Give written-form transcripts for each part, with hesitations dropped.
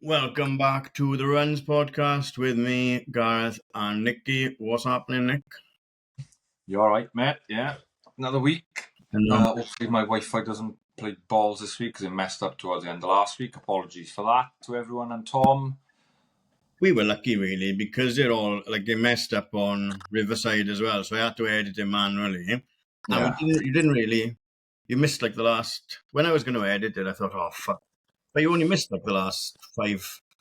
Welcome back to the Runs podcast with me, Gareth, and Nicky. What's happening, Nick? You all right, mate? Yeah. Another week. Hopefully my Wi-Fi doesn't play balls this week because it messed up towards the end of last week. Apologies for that to everyone and Tom. We were lucky, really, because they messed up on Riverside as well, so I had to edit it manually. Yeah. And you missed like the last, when I was going to edit it, I thought, oh, fuck. But you only missed like the last 4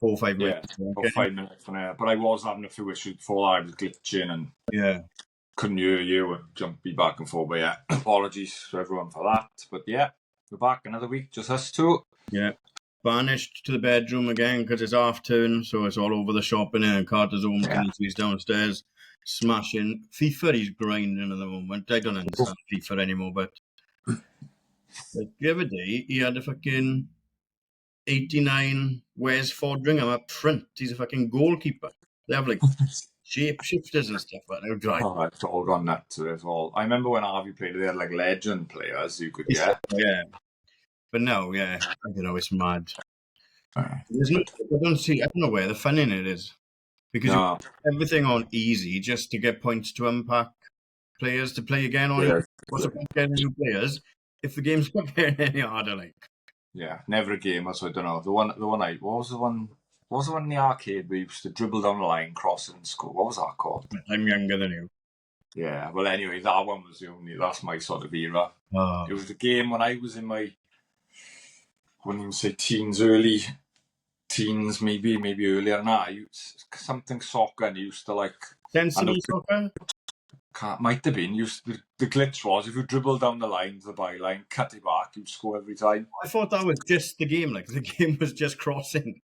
or 5 minutes. Yeah, about 5 minutes from there. But I was having a few issues before I was glitching and couldn't hear you and jumpy back and forth. But yeah, apologies to everyone for that. But yeah, we're back another week, just us two. Yeah. Banished to the bedroom again because it's half turn, so it's all over the shop in there. And Carter's home, he's downstairs smashing FIFA. He's grinding at the moment. I don't understand FIFA anymore, but like the other day he had a fucking 89 Wes Fodringham up front. He's a fucking goalkeeper. They have like shapeshifters and stuff like that. Right. Oh, it's all gone nuts as well. I remember when Harvey played, they had like legend players you could get. Yeah. But no, yeah, I don't know, it's mad. I don't know where the fun in it is. Because you put everything on easy just to get points to unpack players to play again on it. What's the point of getting new players if the game's not getting any harder, like? Yeah, never a game, so I don't know. What was the one in the arcade where you used to dribble down the line, cross and score? What was that called? I'm younger than you. Yeah, well anyway, that one was that's my sort of era. Oh. It was a game when I was in my, I wouldn't even say teens, early teens, maybe earlier than that. Something soccer, and you used to like... Sensible soccer? Might have been. The glitch was if you dribble down the line to the byline, cut it back, you'd score every time. I thought that was just the game, like the game was just crossing.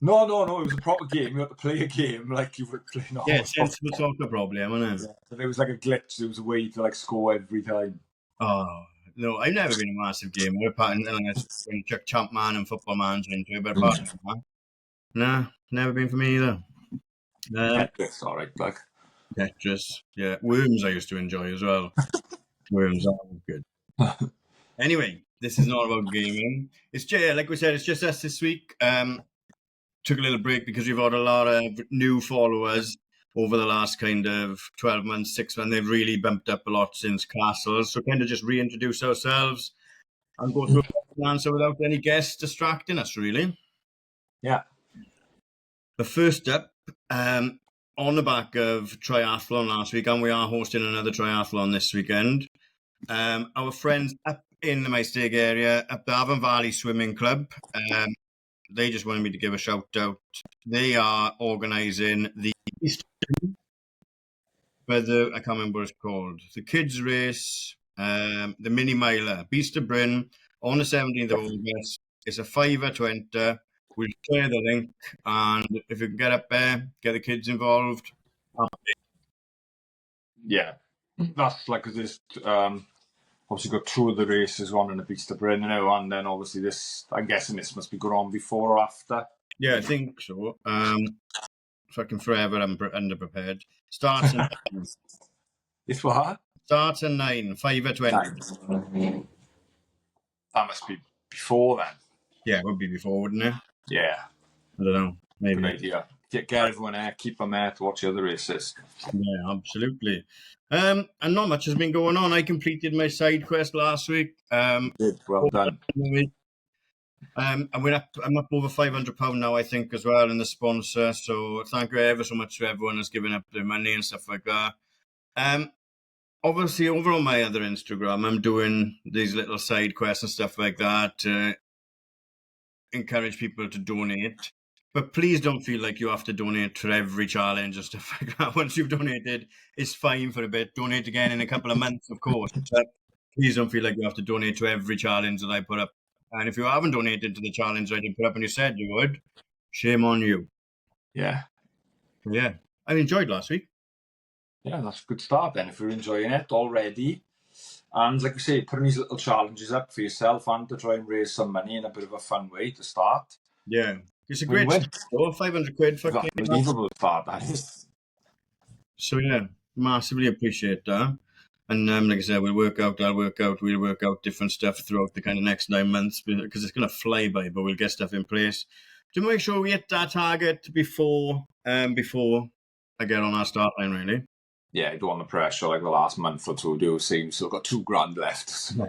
No, it was a proper game. You had to play a game like you would play normal. Yeah, sensible soccer probably, wasn't it? Yeah, so there was like a glitch. There was a way to like score every time. Oh, no, I've never been a massive gamer. Apart from Chuck Champman and Football Manager into it, but apart from that, nah, never been for me either. Tetris, all right, like Tetris, yeah. Worms I used to enjoy as well. Worms are good. Anyway, this is not about gaming. It's just, like we said, it's just us this week. Took a little break because we've had a lot of new followers over the last kind of 12 months, 6 months. They've really bumped up a lot since Castles. So kind of just reintroduce ourselves and go through an answer without any guests distracting us, really. Yeah. The first up, on the back of triathlon last week, and we are hosting another triathlon this weekend. Our friends up in the Maesteg area, up the Avon Valley Swimming Club, they just wanted me to give a shout out. They are organising the I can't remember what it's called, the kids race, the mini miler, Beast of Bryn, on the 17th of August. It's a £5 to enter. We'll share the link, and if you can get up there, get the kids involved. Yeah, that's like this. Obviously, got two of the races, one in the Beast of Bryn now, and then obviously this. I'm guessing this must be going on before or after. Yeah, I think so. Fucking forever underprepared. Starts at 9. It's what? Starts at 9, £5 to enter. That must be before then. Yeah, it would be before, wouldn't it? Yeah. I don't know. Maybe. Good idea. Get everyone there, keep them there to watch the other races. Yeah, absolutely. And not much has been going on. I completed my side quest last week. Well done. I'm up over £500 now, I think, as well, in the sponsor. So thank you ever so much to everyone that's given up their money and stuff like that. Obviously, over on my other Instagram, I'm doing these little side quests and stuff like that to encourage people to donate. But please don't feel like you have to donate for every challenge and stuff like that. Once you've donated, it's fine for a bit. Donate again in a couple of months, of course. But please don't feel like you have to donate to every challenge that I put up. And if you haven't donated to the challenge I did put up and you said you would, shame on you. Yeah. Yeah. I enjoyed last week. Yeah, that's a good start then, if you're enjoying it already. And like you say, putting these little challenges up for yourself and to try and raise some money in a bit of a fun way to start. Yeah. It's a great start, £500 for unbelievable start, that is. So yeah, massively appreciate that. And like I said, I'll work out different stuff throughout the kind of next 9 months because it's going to fly by, but we'll get stuff in place. to make sure we hit that target before I get on our start line, really. Yeah, you don't want the pressure like the last month or two do. Seems still got $2,000 left. No,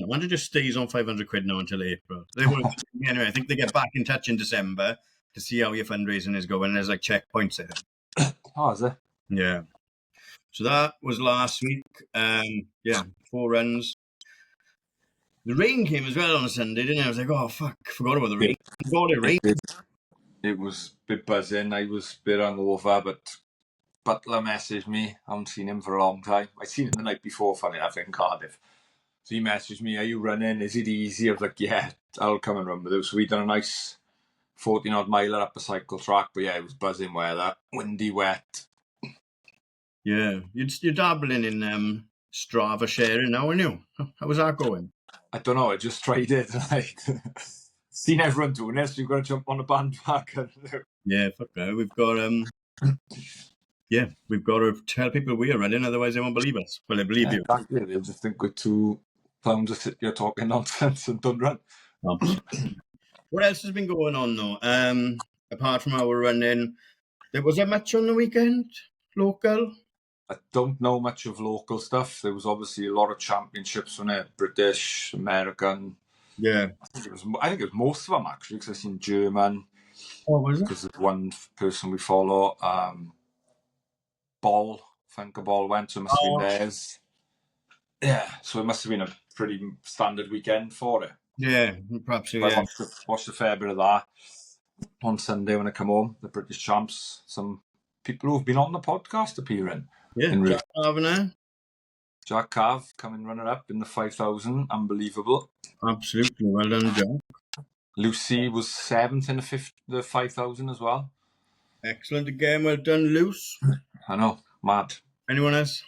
imagine just stays on 500 quid now until April. They won't anyway. I think they get back in touch in December to see how your fundraising is going. There's like checkpoints there. Oh, is it? Yeah. So that was last week. 4 runs. The rain came as well on a Sunday, didn't it? I was like, oh fuck, forgot about the rain. Forgot it rained. It was a bit buzzing. I was a bit hungover, but Butler messaged me. I haven't seen him for a long time. I seen him the night before, funny enough, in Cardiff. So he messaged me, are you running? Is it easy? I was like, yeah, I'll come and run with you. So we done a nice 14-odd miler up a cycle track. But yeah, it was buzzing weather, windy, wet. Yeah, you're dabbling in Strava sharing now, aren't you? How was that going? I don't know. I just tried it. Like, seen everyone doing this. So you've got to jump on the bandwagon. Yeah, fuck that. We've got to tell people we are running, otherwise they won't believe us. Well, they believe you. Exactly. They'll just think we're 2 clowns that sit here talking nonsense and don't run. What else has been going on, though? Apart from our running, was there much on the weekend? Local? I don't know much of local stuff. There was obviously a lot of championships on it, British, American. Yeah. I think it was most of them, actually, because I've seen German. Oh, was it? Because there's one person we follow. Funker Ball went, so it must have been theirs. Yeah, so it must have been a pretty standard weekend for it. Yeah, perhaps so, yeah. I watched a fair bit of that on Sunday when I come home, the British champs. Some people who've been on the podcast appearing. Yeah, Jack Cav, Jack Cav coming runner-up in the 5,000. Unbelievable. Absolutely, well done, Jack. Lucy was 7th in the 5,000 as well. Excellent again, well done, Luce. I know, mad. Anyone else?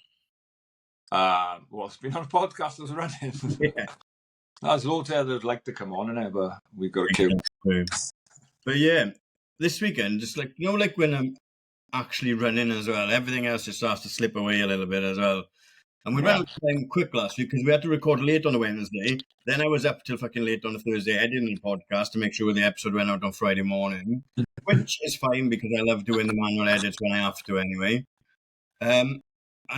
It's been on a podcast that's running. Yeah. There's loads there that would like to come on, innit? But we've got to keep. But yeah, this weekend, just like, like when I'm actually running as well, everything else just starts to slip away a little bit as well. And we ran out of time quick last week because we had to record late on a Wednesday. Then I was up till fucking late on a Thursday editing the podcast to make sure the episode went out on Friday morning, which is fine because I love doing the manual edits when I have to anyway. And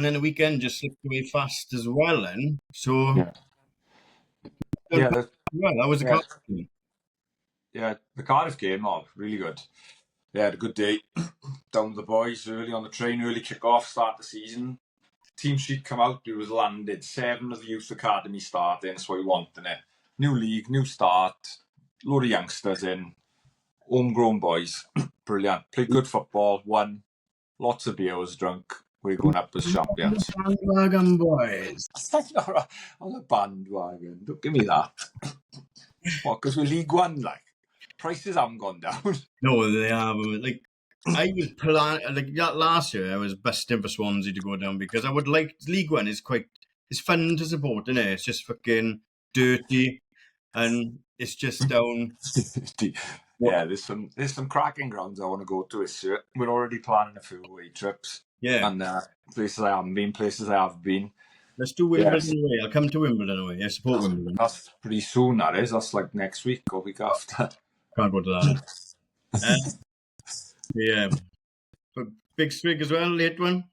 then the weekend just slipped away fast as well then. So, that was a Cardiff game. Yeah, the Cardiff game, really good. They had a good day. Down with the boys early on the train, early kick-off, start the season. Team sheet come out, it was landed. 7 of the youth academy starting, that's what we want, innit? New league, new start, load of youngsters in, homegrown boys. Brilliant. Played good football, won. Lots of beer was drunk. We're going up as champions. Bandwagon boys. On the bandwagon. Don't give me that. What, because we're League One, like? Prices haven't gone down. No, they haven't. Like, I was planning, last year, I was busting for Swansea to go down because I would like, League One is it's fun to support, isn't it? It's just fucking dirty and it's just down. Yeah, there's some cracking grounds I want to go to this year. We're already planning a few away trips. Yeah. And places I haven't been, places I have been. Let's do Wimbledon away. I'll come to Wimbledon away. I support Wimbledon. That's pretty soon, that is. That's like next week or week after. Can't go to that. Yeah. But big swig as well, late one?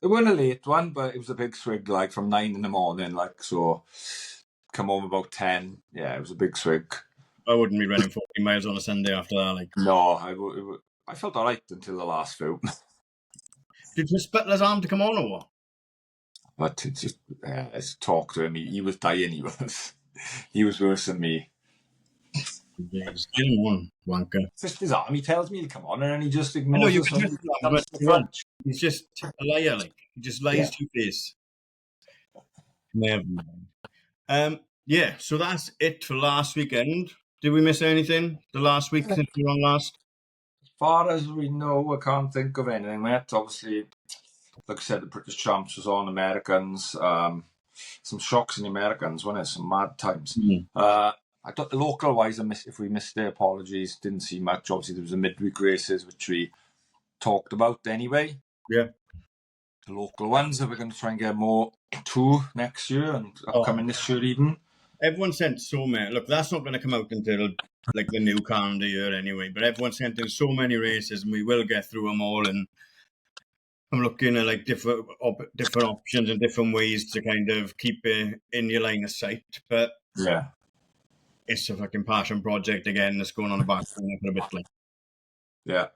It wasn't a late one, but it was a big swig, like from 9 in the morning, like, so come home about 10. Yeah, it was a big swig. I wouldn't be running 40 miles on a Sunday after that, like. No, I felt all right until the last few. Did Chris Butler's arm to come on or what? But it's just, let's talk to him. He was dying, he was worse than me. He's genuine wanker. It's just his arm. He tells me to come on, and then he just ignores. I know you can he's just a liar. Like he just lies to your face. Never mind. Yeah. So that's it for last weekend. Did we miss anything the last week since we were on last? As far as we know, I can't think of anything yet. Obviously, like I said, the British champs was on Americans. Some shocks in the Americans, wasn't it? Some mad times. Mm-hmm. I thought local wise, if we missed it, apologies. Didn't see much. Obviously, there was the midweek races, which we talked about anyway. Yeah. The local ones that we're going to try and get more to next year and upcoming this year even. Everyone sent so many. Look, that's not going to come out until like the new calendar year anyway. But everyone's sent in so many races, and we will get through them all. And I'm looking at like different options and different ways to kind of keep it in your line of sight. But yeah, it's a fucking passion project again that's going on the back for a bit. Like, yeah,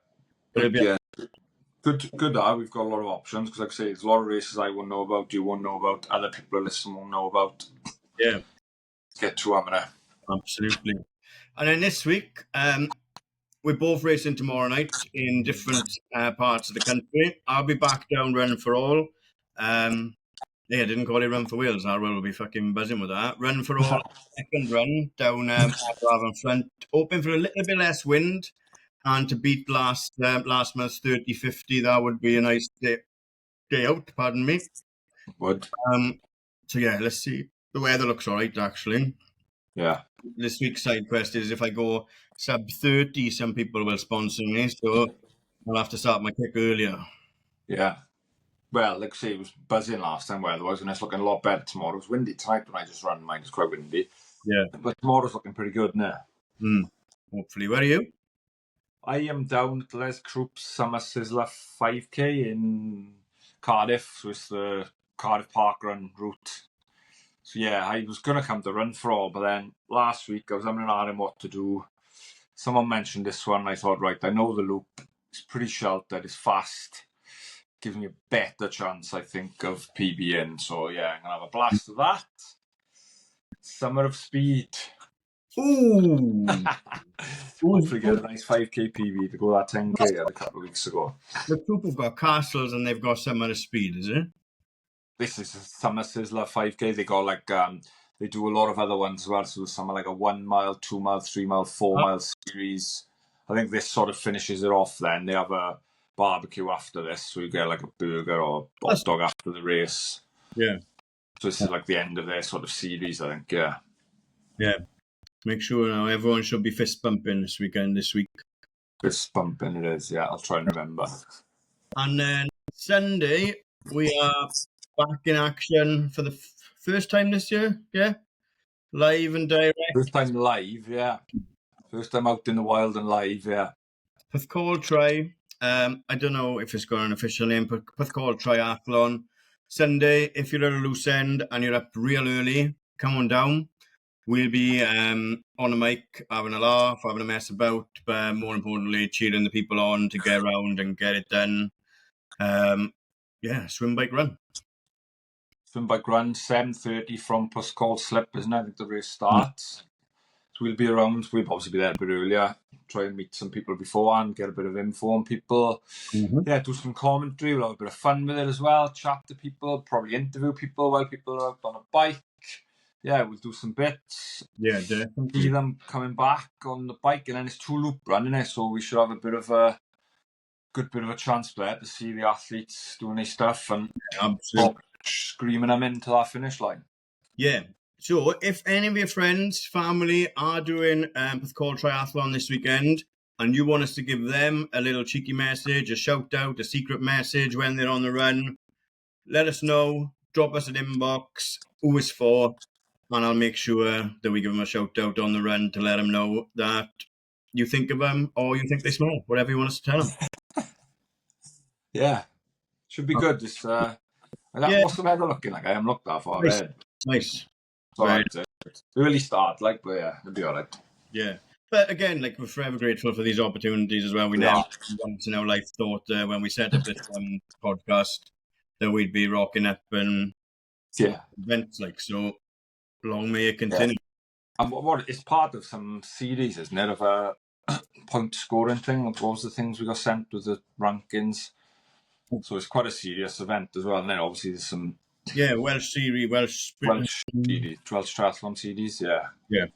but yeah. Good. We've got a lot of options because, like I say, there's a lot of races I won't know about, you won't know about, other people listening won't know about. Yeah, get to them now. Absolutely. And then this week, we're both racing tomorrow night in different parts of the country. I'll be back down Run for All. Yeah, I didn't call it Run for Wales. I will be fucking buzzing with that. Run for All, second run down Aberafan front, hoping for a little bit less wind and to beat last month's 30-50. That would be a nice day out, pardon me. Would. So yeah, let's see. The weather looks all right, actually. Yeah. This week's side quest is if I go sub 30, some people will sponsor me, so I'll have to start my kick earlier. Yeah. Well, like I say, it was buzzing last time weather-wise, and it's looking a lot better tomorrow. It was windy tonight when I just ran mine. It's quite windy. Yeah. But tomorrow's looking pretty good now. Hopefully. Where are you? I am down at Les Croupes Summer Sizzler 5K in Cardiff, so it's the Cardiff Park Run route. So yeah, I was going to come to Run for All, but then last week I was having an eye on what to do. Someone mentioned this one, and I thought, right, I know the loop. It's pretty sheltered, it's fast. Gives me a better chance, I think, of PBing. So yeah, I'm going to have a blast of that. Summer of Speed. Ooh. Hopefully get a nice 5k PB to go that 10k a couple of weeks ago. The group have got castles and they've got Summer of Speed, is it? This is a Summer Sizzler 5k. They got like they do a lot of other ones as well. So some are like a 1 mile, 2 mile, 3 mile, 4 mile series. I think this sort of finishes it off. Then they have a barbecue after this, so you get like a burger or hot dog after the race. Yeah. So this is like the end of their sort of series, I think. Yeah. Yeah. Make sure now everyone should be fist bumping this week. Fist bumping it is, yeah. I'll try and remember. And then Sunday, we are back in action for the first time this year, yeah? Live and direct. First time live, yeah. First time out in the wild and live, yeah. Porthcawl Tri. I don't know if it's got an official name, but Porthcawl Triathlon. Sunday, if you're at a loose end and you're up real early, come on down. We'll be on the mic, having a laugh, having a mess about, but more importantly, cheering the people on to get around and get it done. Swim, bike, run. Swim, bike, run, 7:30 from Porthcawl Slip, isn't it? I think the race starts. So we'll be around. We'll obviously be there a bit earlier. Try and meet some people beforehand, get a bit of info on people. Yeah, do some commentary. We'll have a bit of fun with it as well. Chat to people, probably interview people while people are out on a bike. Yeah, we'll do some bits. Yeah, definitely. See them coming back on the bike, and then it's 2 loop running it, so we should have a bit of a good bit of a chance there to see the athletes doing their stuff and screaming them into that finish line. Yeah. So if any of your friends, family are doing Porthcawl Triathlon this weekend and you want us to give them a little cheeky message, a shout out, a secret message when they're on the run, let us know, drop us an inbox, who it's for, and I'll make sure that we give them a shout out on the run to let them know that you think of them or you think they smell, whatever you want us to tell them. Yeah. Should be good. What's the weather looking like? I haven't looked that far ahead. Nice. Right. Early start, but yeah, it'll be all right. Yeah. But again, we're forever grateful for these opportunities as well. We never once in our life thought when we set up this podcast that we'd be rocking up and events so long may it continue. Yeah. And what it's part of some series, isn't it, of a point scoring thing? What was the things we got sent with the rankings? So it's quite a serious event as well. And then obviously there's some Welsh triathlon series. Yeah.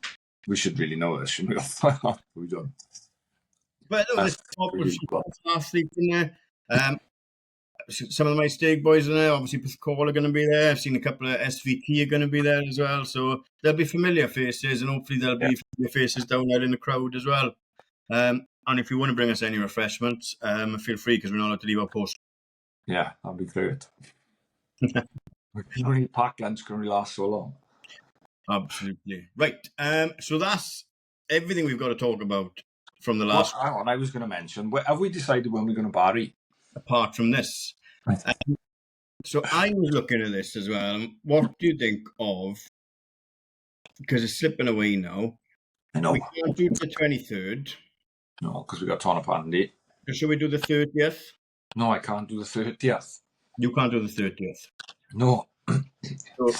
We should really know this, shouldn't we? We don't. But there's top athletes in there. Some of my Stag boys in there. Obviously, Porthcawl are going to be there. I've seen a couple of SVT are going to be there as well. So there'll be familiar faces, and hopefully there'll be familiar faces down there in the crowd as well. And if you want to bring us any refreshments, feel free because we're not allowed to leave our post. Yeah, that'd be great. Packed lunch can only last so long. Absolutely. Right. So that's everything we've got to talk about from the last. Hang on, I was going to mention. Have we decided when we're going to bury? Apart from this, so I was looking at this as well. What do you think of? Because it's slipping away now. I know. We can't do the 23rd. No, because we got Ton of Pandy. Should we do the 30th? No, I can't do the 30th. You can't do the 30th. No. So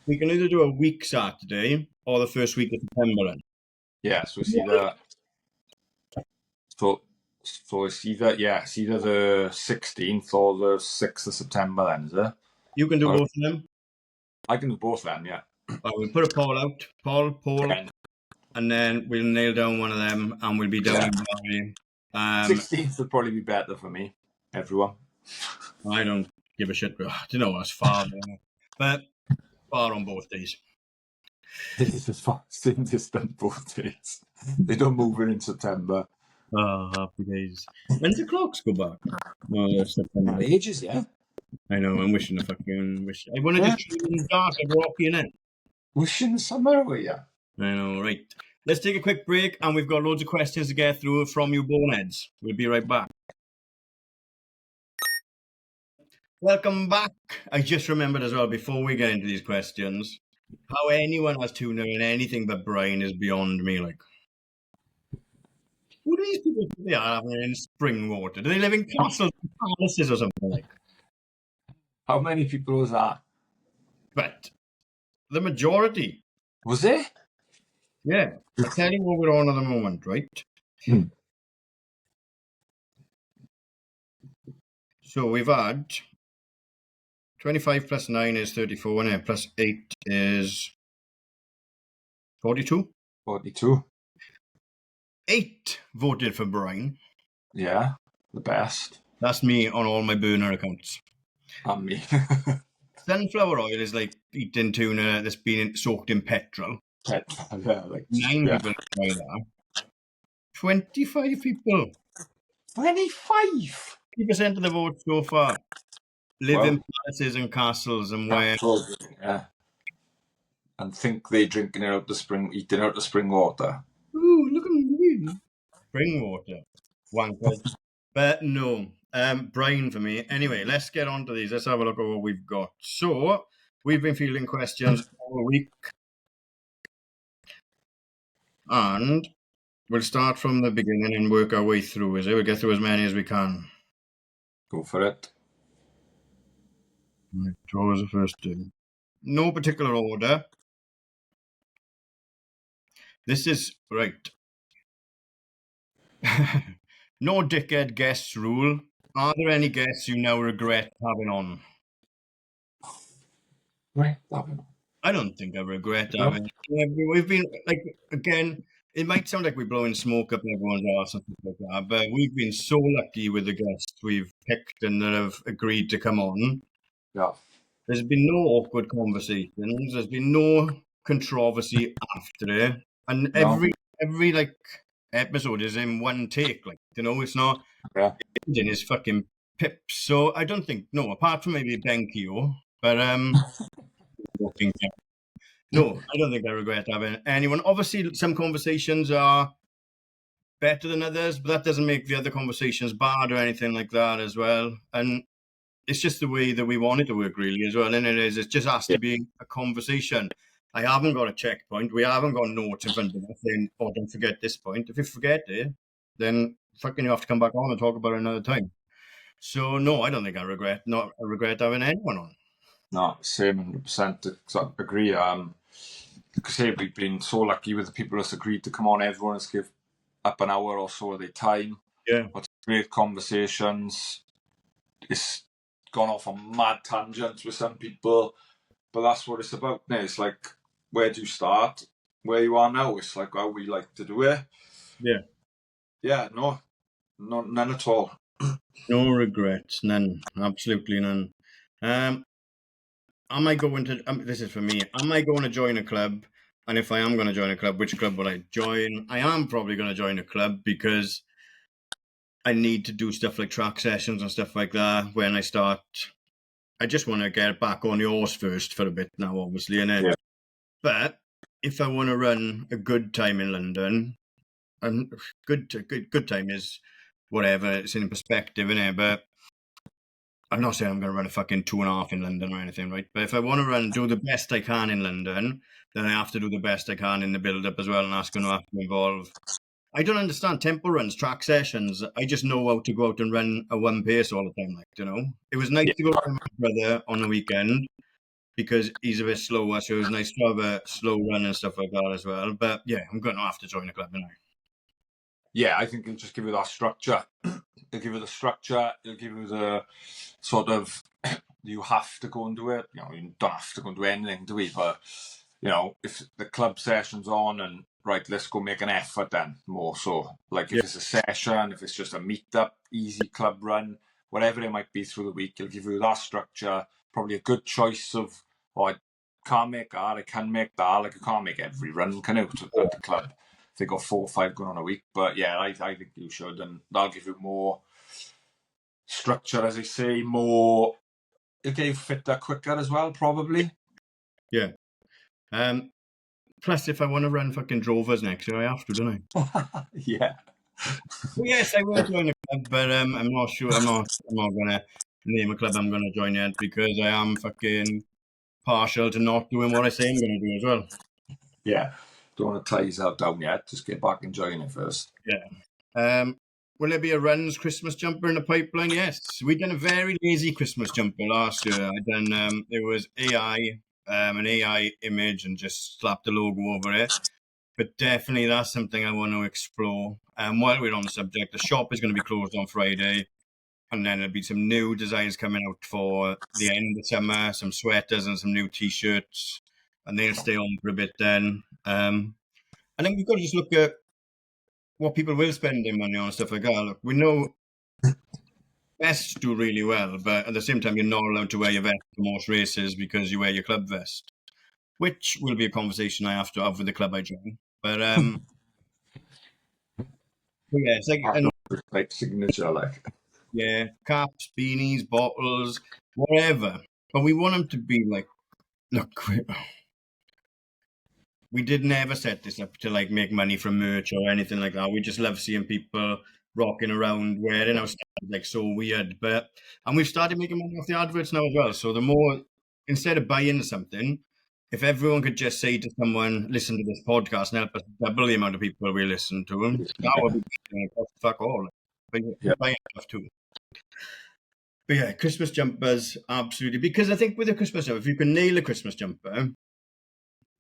we can either do a week Saturday or the first week of September. Then. Yeah, so it's either. So it's either the 16th or the 6th of September. Then is it? You can do both of them. I can do both of them. Yeah. We'll put a poll out. Poll. Yeah. And then we'll nail down one of them, and we'll be down in Bali. 16th would probably be better for me. Everyone. I don't give a shit. You know, it's far, but far on both days. It is as far same distance both days. They don't move in September. Oh, happy days. When's the clocks go back? No, September. Ages, yeah. I know. I'm wishing I want to just chill in the dark and rocky in it. Wishing the summer away, yeah. I know, right. Let's take a quick break, and we've got loads of questions to get through from you boneheads. We'll be right back. Welcome back. I just remembered as well, before we get into these questions, how anyone has tuna in anything but brine is beyond me. Like, who do these people think they are having in spring water? Do they live in castles and palaces or something like? How many people was that? But the majority. Was it? Yeah. I'll tell you what we're on at the moment, right? So we've had 25 plus 9 is 34, and plus 8 is 42. 42. 8 voted for brine. Yeah, the best. That's me on all my burner accounts. And me. Sunflower oil is like eating tuna that's been soaked in petrol. Yeah, like 9 people try that. 25 people. 25? 50% of the vote so far live in palaces and castles and where. Yeah. And think they drinking out the spring, eating out the spring water. Ooh, look at me. Spring water. Wankers. But no. Brine for me. Anyway, let's get on to these. Let's have a look at what we've got. So, we've been fielding questions all week. And we'll start from the beginning and work our way through. We'll get through as many as we can. Go for it. Draw as the first two. No particular order. This is right. No dickhead guests rule. Are there any guests you now regret having on? Right. I don't think I regret having. We've been like, again, it might sound like we're blowing smoke up everyone's arse and stuff like that, but we've been so lucky with the guests we've picked and that have agreed to come on. Yeah. There's been no awkward conversations. There's been no controversy after it, and every like episode is in one take. Like, you know, it's not in his fucking pips. So I don't think apart from maybe Benkyo, but no, I don't think I regret having anyone. Obviously, some conversations are better than others, but that doesn't make the other conversations bad or anything like that as well. And it's just the way that we want it to work, really, as well. And it just has to be a conversation. I haven't got a checkpoint. We haven't got notes in front of us saying, "Oh, don't forget this point." If you forget it, then fucking you have to come back on and talk about it another time. So no, I don't think I regret having anyone on. No, same 100%. Agree. Because we've been so lucky with the people that's agreed to come on. Everyone has give up an hour or so of their time. Yeah, but great conversations. It's gone off on mad tangents with some people, but that's what it's about now. It's like, where do you start? Where you are now, it's like how we like to do it. Yeah, no, none at all. No regrets, none, absolutely none. Am I going to, this is for me, am I going to join a club? And if I am going to join a club, which club will I join? I am probably going to join a club because I need to do stuff like track sessions and stuff like that when I start. I just want to get back on the horse first for a bit now, obviously. And then, but if I want to run a good time in London, and good time is whatever, it's in perspective, innit? But I'm not saying I'm going to run a fucking 2.5 in London or anything, right? But if I want to do the best I can in London, then I have to do the best I can in the build-up as well, and that's going to have to involve... I don't understand tempo runs, track sessions. I just know how to go out and run a one pace all the time, like, you know? It was nice to go with my brother on the weekend because he's a bit slower, so it was nice to have a slow run and stuff like that as well. But yeah, I'm going to have to join the club, aren't I? Yeah, I think it'll just give you that structure. It'll give you the structure. It'll give you the sort of, you have to go and do it. You know, you don't have to go and do anything, do we? But, you know, if the club session's on and, right, let's go make an effort then, more so. Like if it's a session, if it's just a meet-up, easy club run, whatever it might be through the week, it'll give you that structure, probably a good choice of, oh, I can't make that, I can make that. Like I can't make every run, can I, at the club. They got 4 or 5 going on a week, but yeah, I think you should, and that'll give you more structure, as I say, more. It'll get you fitter quicker as well, probably. Yeah. Plus, if I want to run fucking Drovers next year, I have to, don't I? Yeah. Well, yes, I will join a club, but I'm not sure. I'm not gonna name a club I'm gonna join yet because I am fucking partial to not doing what I say I'm gonna do as well. Yeah. Don't want to tie yourself down yet. Just get back and join it first. Yeah. Will there be a Runs Christmas jumper in the pipeline? Yes. We done a very lazy Christmas jumper last year. I done it was AI, an AI image and just slapped the logo over it. But definitely that's something I want to explore. While we're on the subject, the shop is going to be closed on Friday. And then there'll be some new designs coming out for the end of summer, some sweaters and some new T-shirts. And they'll stay on for a bit then. I think we've got to just look at what people will spend their money on and stuff like that. Look, we know vests do really well, but at the same time, you're not allowed to wear your vest for most races because you wear your club vest, which will be a conversation I have to have with the club I join. But yeah, it's like signature, like yeah, caps, beanies, bottles, whatever. But we want them to be like, look, we did never set this up to like make money from merch or anything like that. We just love seeing people rocking around wearing our stuff, like so weird. And we've started making money off the adverts now as well. So the more, instead of buying something, if everyone could just say to someone, listen to this podcast and help us double the amount of people we listen to them, that would be fuck all. But yeah, buy stuff too. But yeah, Christmas jumpers, absolutely. Because I think with a Christmas jumper, if you can nail a Christmas jumper,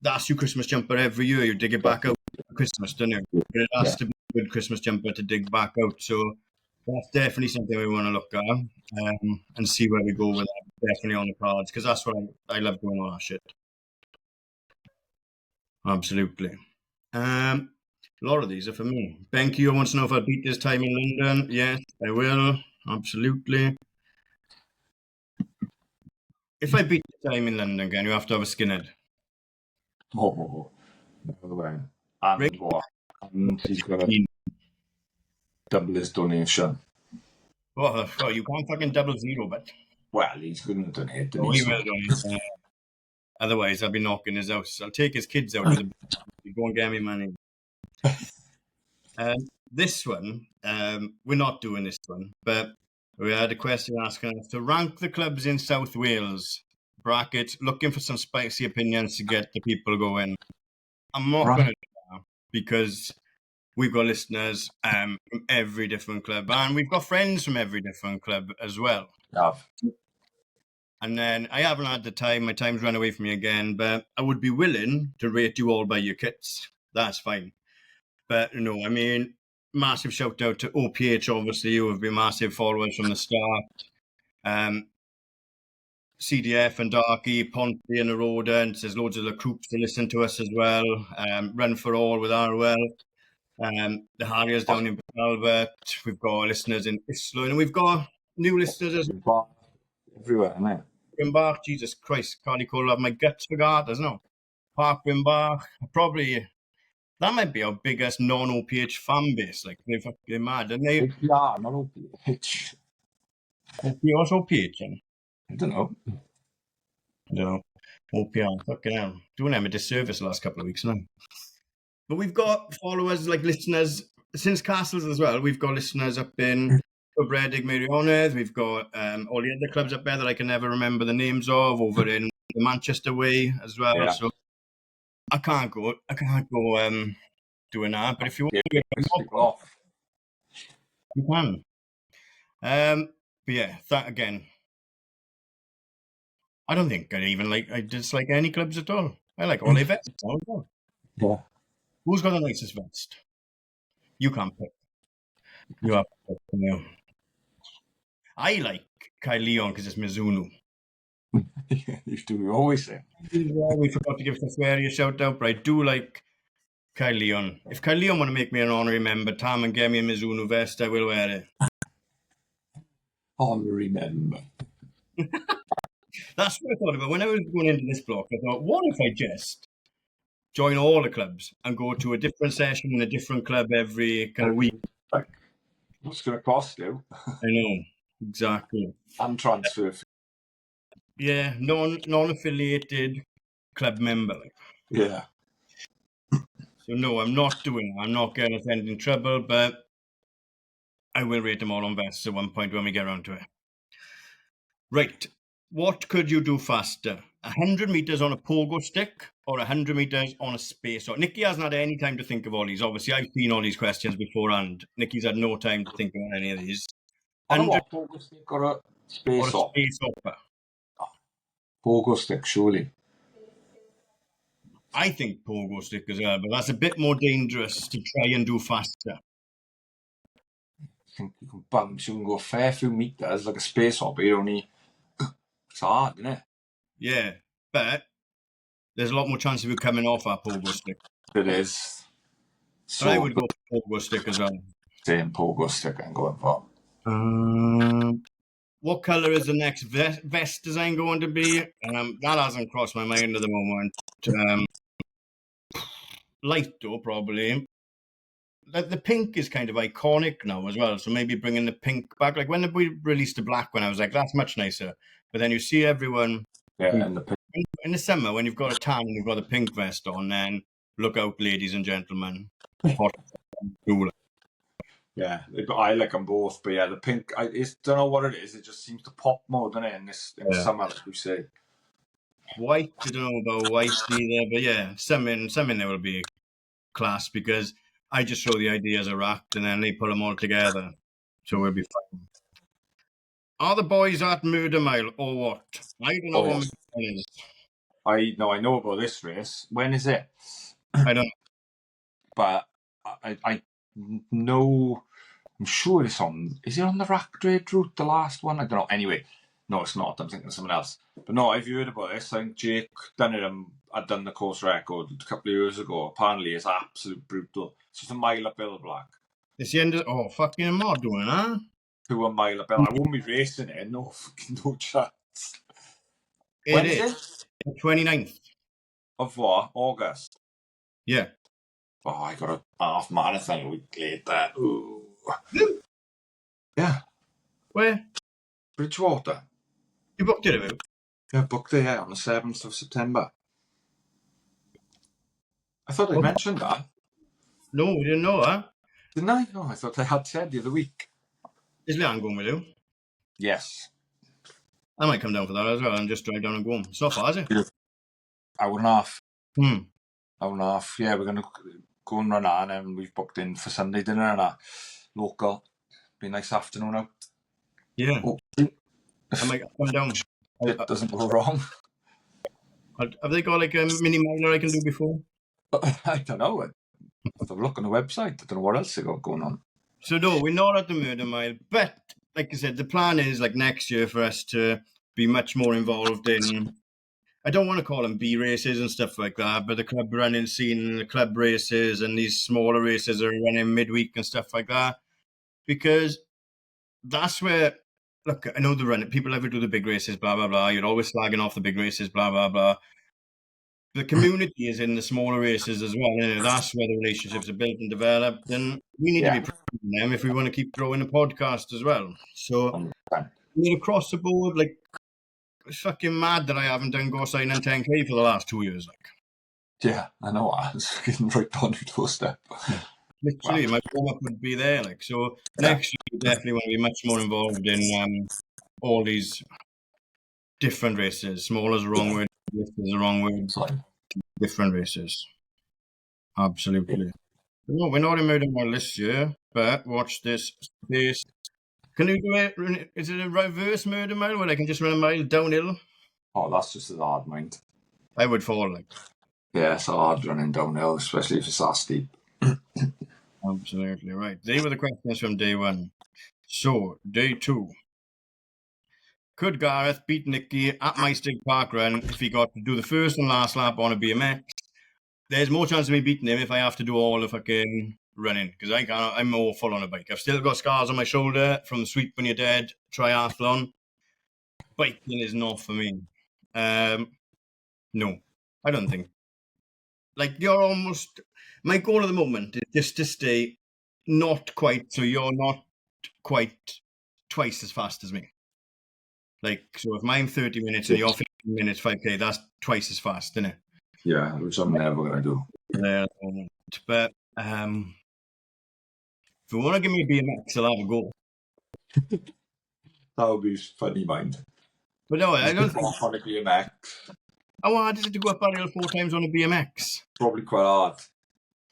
that's your Christmas jumper every year. You dig it back out for Christmas, don't you? But it has to be a good Christmas jumper to dig back out. So that's definitely something we want to look at and see where we go with that. Definitely on the cards, because that's what I love doing all that shit. Absolutely. A lot of these are for me. Benky wants to know if I'll beat this time in London. Yes, I will. Absolutely. If I beat the time in London again, you have to have a skinhead. Oh, no way. And what? And he's got to double his donation. Oh, you can't fucking double zero, but... Well, he's going to donate. Oh, he will donate. Otherwise, I'll be knocking his house. I'll take his kids out with him. Go and get me money. This one, we're not doing this one, but we had a question asking us to rank the clubs in South Wales. Bracket, looking for some spicy opinions to get the people going. I'm not going to do that because we've got listeners from every different club, and we've got friends from every different club as well. Yeah. And then I haven't had the time. My time's run away from me again, but I would be willing to rate you all by your kits. That's fine. But, I mean, massive shout out to OPH, obviously, who have been massive followers from the start. CDF and Darky, Ponty and the Rodents. There's loads of the groups to listen to us as well. Run for All with Arwell. The Harriers down in Albert. We've got listeners in Islay, and we've got new listeners as well. Everywhere, isn't it? Wimbach, Jesus Christ, Carly Cole have my guts for garters, no? Park Wimbach, probably, that might be our biggest non-OPH fan base, like, they're mad, and they... Yeah, not OPH. What's OPH, then? I don't know. I don't know. OPR, fucking hell. Doing them a disservice the last couple of weeks now. But we've got followers, like listeners, since Castles as well. We've got listeners up in Bredig, Meirionnydd. We've got all the other clubs up there that I can never remember the names of, over in the Manchester way as well. Yeah. So I can't go doing that. But if you want to do it, you can. But yeah, that again. I don't think I dislike any clubs at all. I like all their vests. Yeah. Who's got the nicest vest? You can't pick. You have to pick from you. I like Caerleon because it's Mizuno. You do always say. Yeah, we forgot to give Ferry a shout out, but I do like Caerleon. If Caerleon want to make me an honorary member, Tam, and get me a Mizuno vest, I will wear it. Honorary member. That's what I thought about. When I was going into this block, I thought, what if I just join all the clubs and go to a different session in a different club every kind of week? What's going to cost you? I know, exactly. And transfer fee. Yeah, non-affiliated club member. Yeah. So no, I'm not doing it. I'm not getting us in trouble, but I will rate them all on vests at one point when we get around to it. Right. What could you do faster? 100 metres on a pogo stick or 100 metres on a space? Or Nicky hasn't had any time to think of all these. Obviously, I've seen all these questions beforehand. Nicky's had no time to think about any of these. On a pogo stick or a space hopper? Pogo stick, surely. I think pogo stick as well, but that's a bit more dangerous to try and do faster. I think you can bounce, you can go a fair few meters like a space hopper. It's hard, isn't it? Yeah, but there's a lot more chance of you coming off our pogo stick. It is. So I would go for pogo stick as well. Same pogo stick I'm going for. What colour is the next vest design going to be? That hasn't crossed my mind at the moment. Light though, probably. The pink is kind of iconic now as well, so maybe bringing the pink back. Like when we released the black one, I was like, that's much nicer. But then you see everyone and the pink. In the summer when you've got a tan and you've got a pink vest on, then look out, ladies and gentlemen. Yeah, I like them both, but yeah, the pink, I don't know what it is. It just seems to pop more, doesn't it, in the summer, like you say. White, I don't know about white either, but yeah, some in there will be class because I just throw the ideas a racked and then they put them all together, so we'll be fine. Are the boys at Murder Mile or what? I don't know what Murder Mile is. I know about this race. When is it? I don't know. But I know, I'm sure it's on, is it on the Racktrade route, the last one? I don't know. Anyway, no, it's not. I'm thinking of someone else. But no, I've heard about this. I think Jake Dunham had done the course record a couple of years ago. Apparently, it's absolute brutal. It's just a mile up Bill Black. It's the end of, oh, fucking I'm not doing that. To a mile up Bill. I won't be racing it. No chance. When is it? The 29th. Of what? August? Yeah. Oh, I got a half marathon a week later. Ooh. Yeah. Where? Bridgewater. You booked it about? Yeah, booked it, on the 7th of September. I thought I mentioned that. No, we didn't know that. Didn't I? No, I thought I had said the other week. Is Leanne going with you? Yes. I might come down for that as well and just drive down and go home. It's not far, is it? Hour and a half. Hour and a half. Yeah, we're going to go and run on, and we've booked in for Sunday dinner and a local. Be a nice afternoon out. Yeah. I might come down. It doesn't go wrong. Have they got like a mini miler I can do before? I don't know. I have to look on the website. I don't know what else they got going on. So no, we're not at the Murder Mile, but like I said, the plan is like next year for us to be much more involved in, I don't want to call them B races and stuff like that, but the club running scene, the club races and these smaller races are running midweek and stuff like that, because that's where, look, I know the running, people ever do the big races, blah, blah, blah. You're always slagging off the big races, blah, blah, blah. The community is in the smaller races as well. You know, that's where the relationships are built and developed. And we need to be promoting them if we want to keep growing the podcast as well. So, across the board, like, it's fucking mad that I haven't done Go Sign and 10K for the last 2 years. Like, yeah, I know. I was getting right on your doorstep. Literally, my warm-up would be there. Like, so next year, definitely want to be much more involved in all these different races. Small is the wrong word. This is the wrong word. Different races. Absolutely. No, we're not in Murder Mile this year, but watch this space. Can you do it? Is it a reverse Murder Mile where I can just run a mile downhill? Oh, that's just as hard, mind. I would fall, like. Yeah, it's hard running downhill, especially if it's that steep. Absolutely right. They were the questions from day one. So, day two. Could Gareth beat Nicky at Maestig Park Run if he got to do the first and last lap on a BMX? There's more chance of me beating him if I have to do all the fucking running, because I'm awful on a bike. I've still got scars on my shoulder from the Sweep When You're Dead triathlon. Biking is not for me. No, I don't think. Like, my goal at the moment is just to stay not quite, so you're not quite twice as fast as me. Like, so if I'm 30 minutes and you're 15 minutes 5K, that's twice as fast, isn't it? Yeah, which I'm never going to do. Yeah, but if you want to give me a BMX, I'll have a go. That would be funny, mind. But no, I don't think... on a BMX. How hard is it to go up that hill 4 times on a BMX? Probably quite hard.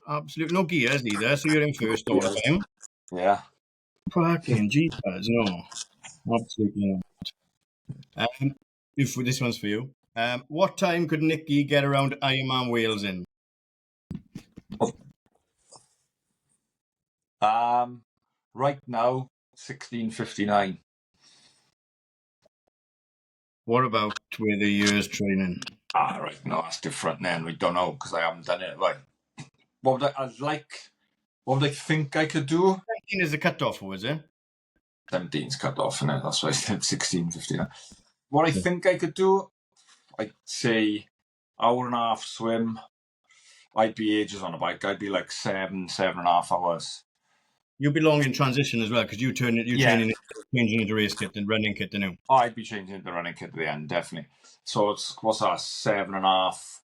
Absolutely. No gears either, so you're in first all the time. Yeah. Fucking jeepers, no. Absolutely not. If this one's for you. What time could Nicky get around Ironman Wales in? Right now, 16:59. What about with the year's training? Right, no, that's different then. We don't know because I haven't done it. Right. What would I think I could do? 17 is the cut-off, was it? 17's cut off, innit? That's why I said 16:59. What I think I could do, I'd say hour and a half swim. I'd be ages on a bike. I'd be like 7.5 hours. You'd be long in transition as well, because changing into race kit and running kit, didn't you? Oh, I'd be changing into running kit at the end, definitely. So it's, what's that, 7.5,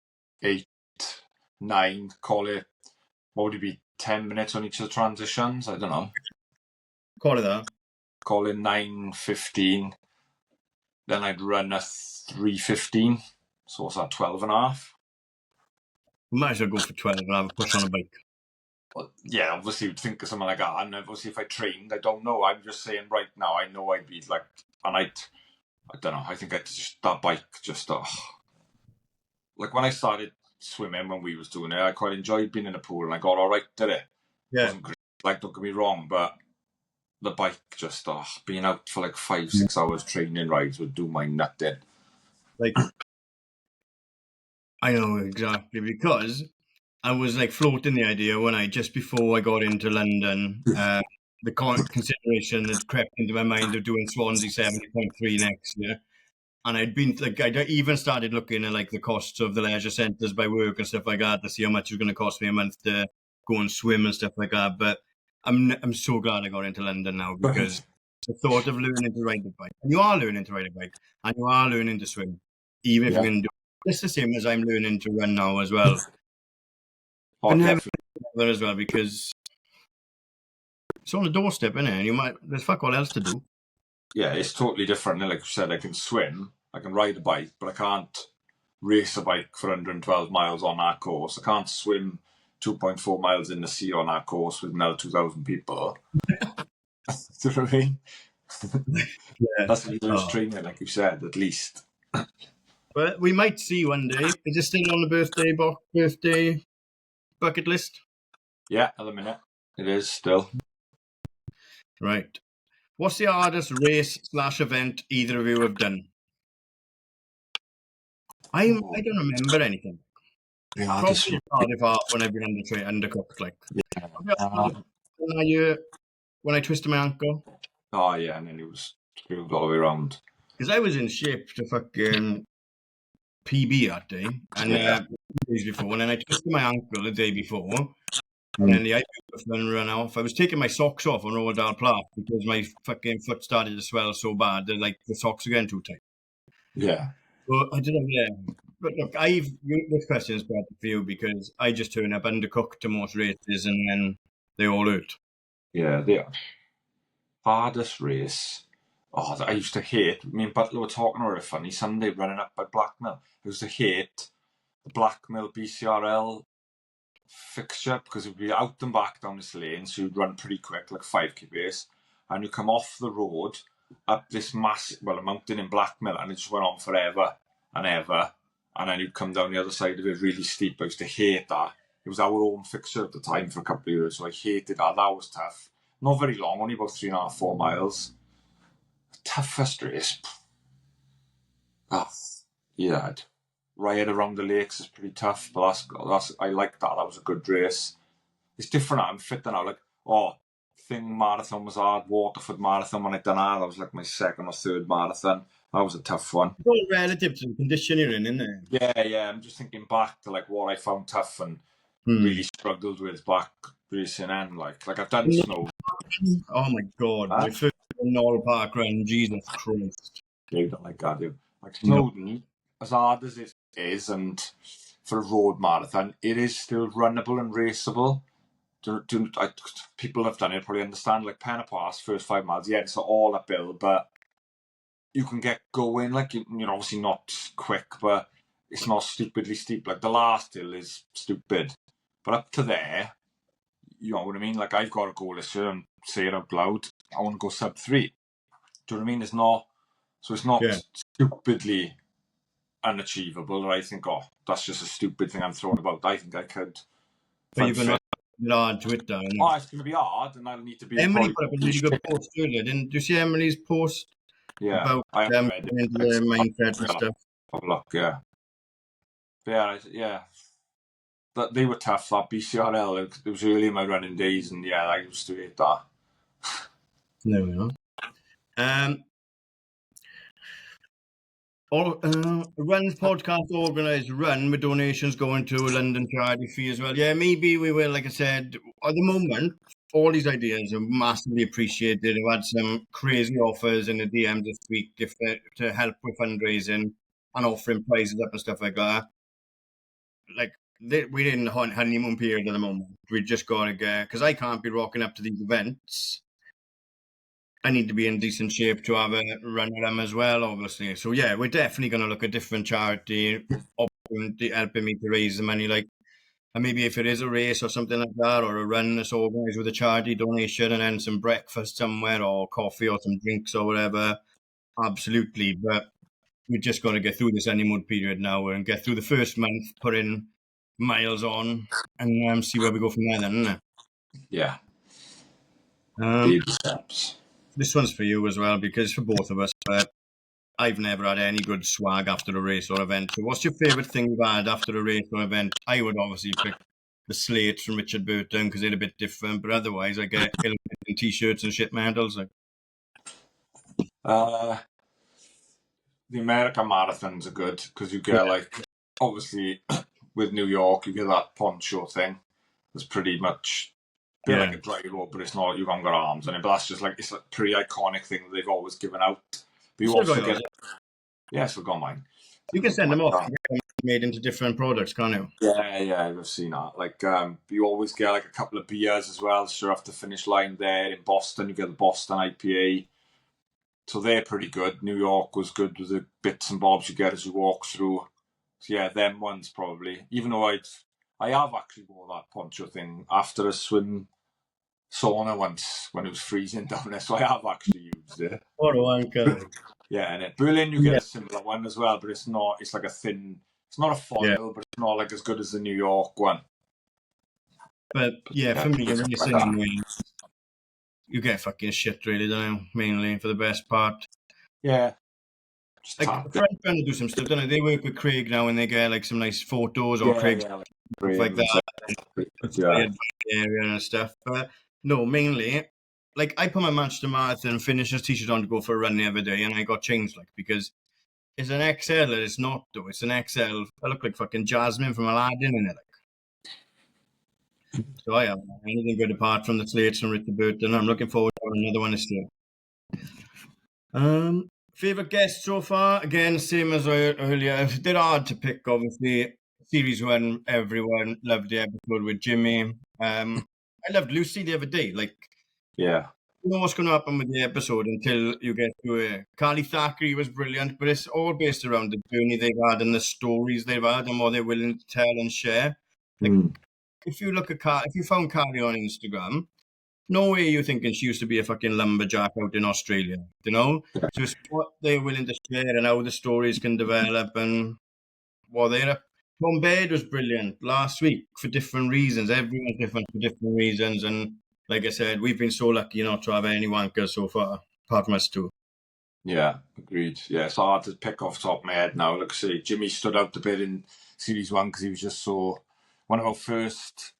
8, 9, call it, what would it be, 10 minutes on each of the transitions? I don't know. Call it that. Call it 9:15. Then I'd run a 3:15. So what's that, 12.5? We might as well go for 12 and have a push on a bike. Well, yeah, obviously you'd think of something like that. And obviously if I trained, I don't know. I'm just saying right now, I know I'd be like, and I don't know, I think that bike just, like when I started swimming, when we was doing it, I quite enjoyed being in a pool and I got all right at it. Yeah. It wasn't great, like, don't get me wrong, but the bike just, being out for like 5-6 hours training rides would do my nut in. Like, I know exactly, because I was like floating the idea just before I got into London, the consideration had crept into my mind of doing Swansea 70.3 next year. And I'd even started looking at like the costs of the leisure centres by work and stuff like that to see how much it was going to cost me a month to go and swim and stuff like that. But I'm so glad I got into London now, because the thought of learning to ride a bike, and you are learning to ride a bike, and you are learning to swim, even if you're going to do it. It's the same as I'm learning to run now as well. And as well, because it's on the doorstep, isn't it? And there's fuck all else to do. Yeah, it's totally different. Like you said, I can swim, I can ride a bike, but I can't race a bike for 112 miles on that course. I can't swim 2.4 miles in the sea on that course with another 2,000 people. Do you know what I mean? Yeah. That's the year's training, like you said, at least. But we might see one day. Is it still on the birthday bucket list? Yeah, at the minute. It is still. Right. What's the hardest race/event either of you have done? I don't remember anything. Probably Cardiff Half when I've been undercooked, like. Yeah. When I twisted my ankle. Oh yeah, and then it was screwed all the way around. Because I was in shape to fucking PB that day, and days before, and then I twisted my ankle the day before, and then the ibuprofen ran off. I was taking my socks off on Roald Dahl Plath because my fucking foot started to swell so bad that like the socks were getting too tight. Yeah. Well, I don't know, yeah. But look, this question is better for you because I just turn up undercooked to most races and then they all hurt. Yeah, the hardest race. Oh, I used to hate. Me and Butler were talking about a funny Sunday running up by Blackmill. I used to hate the Blackmill BCRL fixture because it would be out and back down this lane, so you'd run pretty quick, like 5k pace, and you come off the road up this massive, a mountain in Blackmill, and it just went on forever and ever, and then you'd come down the other side of it really steep. I used to hate that. It was our own fixture at the time for a couple of years, so I hated that. That was tough. Not very long, only about 3.5, 4 miles. Toughest race. Oh, yeah. Riot around the lakes is pretty tough, but that's I like that. That was a good race. It's different. I'm fit now. Like, Thing marathon was hard. Waterford marathon when I done that was like my second or third marathon. That was a tough one. It's all relative to the condition you're in, isn't it? Yeah. I'm just thinking back to like what I found tough and really struggled with back racing and like I've done snow. Oh my god, my first Knoll Park run, Jesus Christ. You don't like that, do. Like Snowdon, as hard as it is, and for a road marathon, it is still runnable and raceable. People have done it, probably understand, like Pen Pass, first 5 miles, yeah, it's all uphill, but you can get going, like, you're obviously not quick, but it's not stupidly steep. Like, the last hill is stupid, but up to there, you know what I mean? Like, I've got to go this year and say it out loud, I want to go sub 3. Do you know what I mean? It's not stupidly unachievable, or I think, that's just a stupid thing I'm throwing about. I think I could. But you're going to hard to it down. Oh, it's going to be hard, and I'll need to be. Emily put up a really good post earlier. Did you see Emily's post? Yeah, about into the mindset and stuff. Look, yeah. But they were tough. That BCRL, it was early in my running days, and yeah, I used to hate that. There we are. Run's podcast organised run with donations going to a London charity fee as well. Yeah, maybe we will. Like I said, at the moment, all these ideas are massively appreciated. I've had some crazy offers in the DM this week to help with fundraising and offering prizes up and stuff like that. Like, we're in the honeymoon period at the moment. We just got to get, because I can't be rocking up to these events. I need to be in decent shape to have a run at them as well, obviously. So yeah, we're definitely going to look at different charity opportunity helping me to raise the money. Like, and maybe if it is a race or something like that, or a run that's organised with a charity donation, and then some breakfast somewhere, or coffee, or some drinks, or whatever. Absolutely, but we're just going to get through this honeymoon period now and get through the first month, put in miles on, and see where we go from there. Then, isn't it? Yeah. Baby steps. This one's for you as well, because for both of us, I've never had any good swag after a race or event. So what's your favourite thing you've had after a race or event? I would obviously pick the slates from Richard Burton because they're a bit different, but otherwise I get t-shirts and shit medals. The American marathons are good because you get obviously with New York, you get that poncho thing. It's pretty much like a dry rope, but it's not, you haven't got arms on it, but that's just like, it's a pretty iconic thing that they've always given out. But you also get, so got mine. You can send them off, made into different products, can't you? Yeah, I've seen that. Like, you always get like a couple of beers as well, so after the finish line there in Boston, you get the Boston IPA. So they're pretty good. New York was good with the bits and bobs you get as you walk through. So yeah, them ones probably. Even though I have actually wore that poncho thing after a swim sauna once when it was freezing down there, so I have actually used it. What a wanker. Yeah, and at Berlin you get a similar one as well, but it's like a thin, it's not a foil, but it's not like as good as the New York one. But yeah, for me, you get fucking shit really, don't you? Mainly for the best part. Yeah. Like, friends trying to do some stuff, don't they? They work with Craig now and they get like some nice photos or Craig like that. Area and stuff. But no, mainly, like, I put my Manchester Marathon finisher's t-shirt on to go for a run the other day, and I got changed, like, because it's an XL, and it's not, though. It's an XL. I look like fucking Jasmine from Aladdin in it, like. So I haven't anything good apart from the slates from Richard Burton. I'm looking forward to another one this year. Favourite guest so far? Again, same as earlier. They're hard to pick, obviously. Series 1, everyone loved the episode with Jimmy. I loved Lucy the other day. Like, yeah, you know what's going to happen with the episode until you get to it. Carly Thackeray was brilliant, but it's all based around the journey they've had and the stories they've had and what they're willing to tell and share. Like, if you look at if you found Carly on Instagram, no way you're thinking she used to be a fucking lumberjack out in Australia, you know? So it's what they're willing to share and how the stories can develop and what they're up. Tom Baird was brilliant last week for different reasons. Everyone's different for different reasons. And like I said, we've been so lucky not to have any wankers so far, apart from us two. Yeah, agreed. Yeah, it's hard to pick off the top of my head now. Like I say, Jimmy stood out a bit in Series 1 because he was just so... one of our first...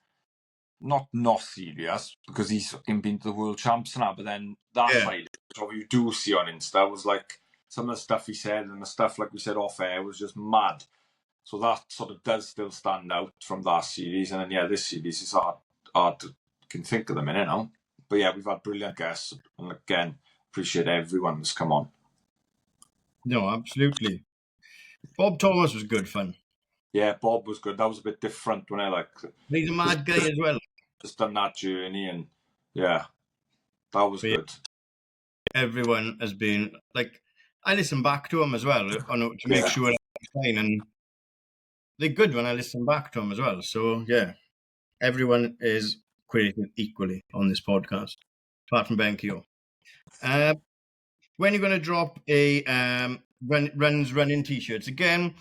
not serious, because he's been to the world champs now, but then that side, what you do see on Insta was like some of the stuff he said and the stuff, like we said, off air was just mad. So that sort of does still stand out from that series. And then, yeah, this series is hard to can think of them in, you know. But yeah, we've had brilliant guests. And again, appreciate everyone that's come on. No, absolutely. Bob Thomas was good fun. Yeah, Bob was good. That was a bit different when I like... he's a mad guy as well. Just done that journey and yeah, that was good. Everyone has been like, I listen back to them as well to make sure I'm fine, and they're good when I listen back to them as well. So yeah, everyone is created equally on this podcast, apart from Ben Keogh. When you're going to drop a running t-shirts again?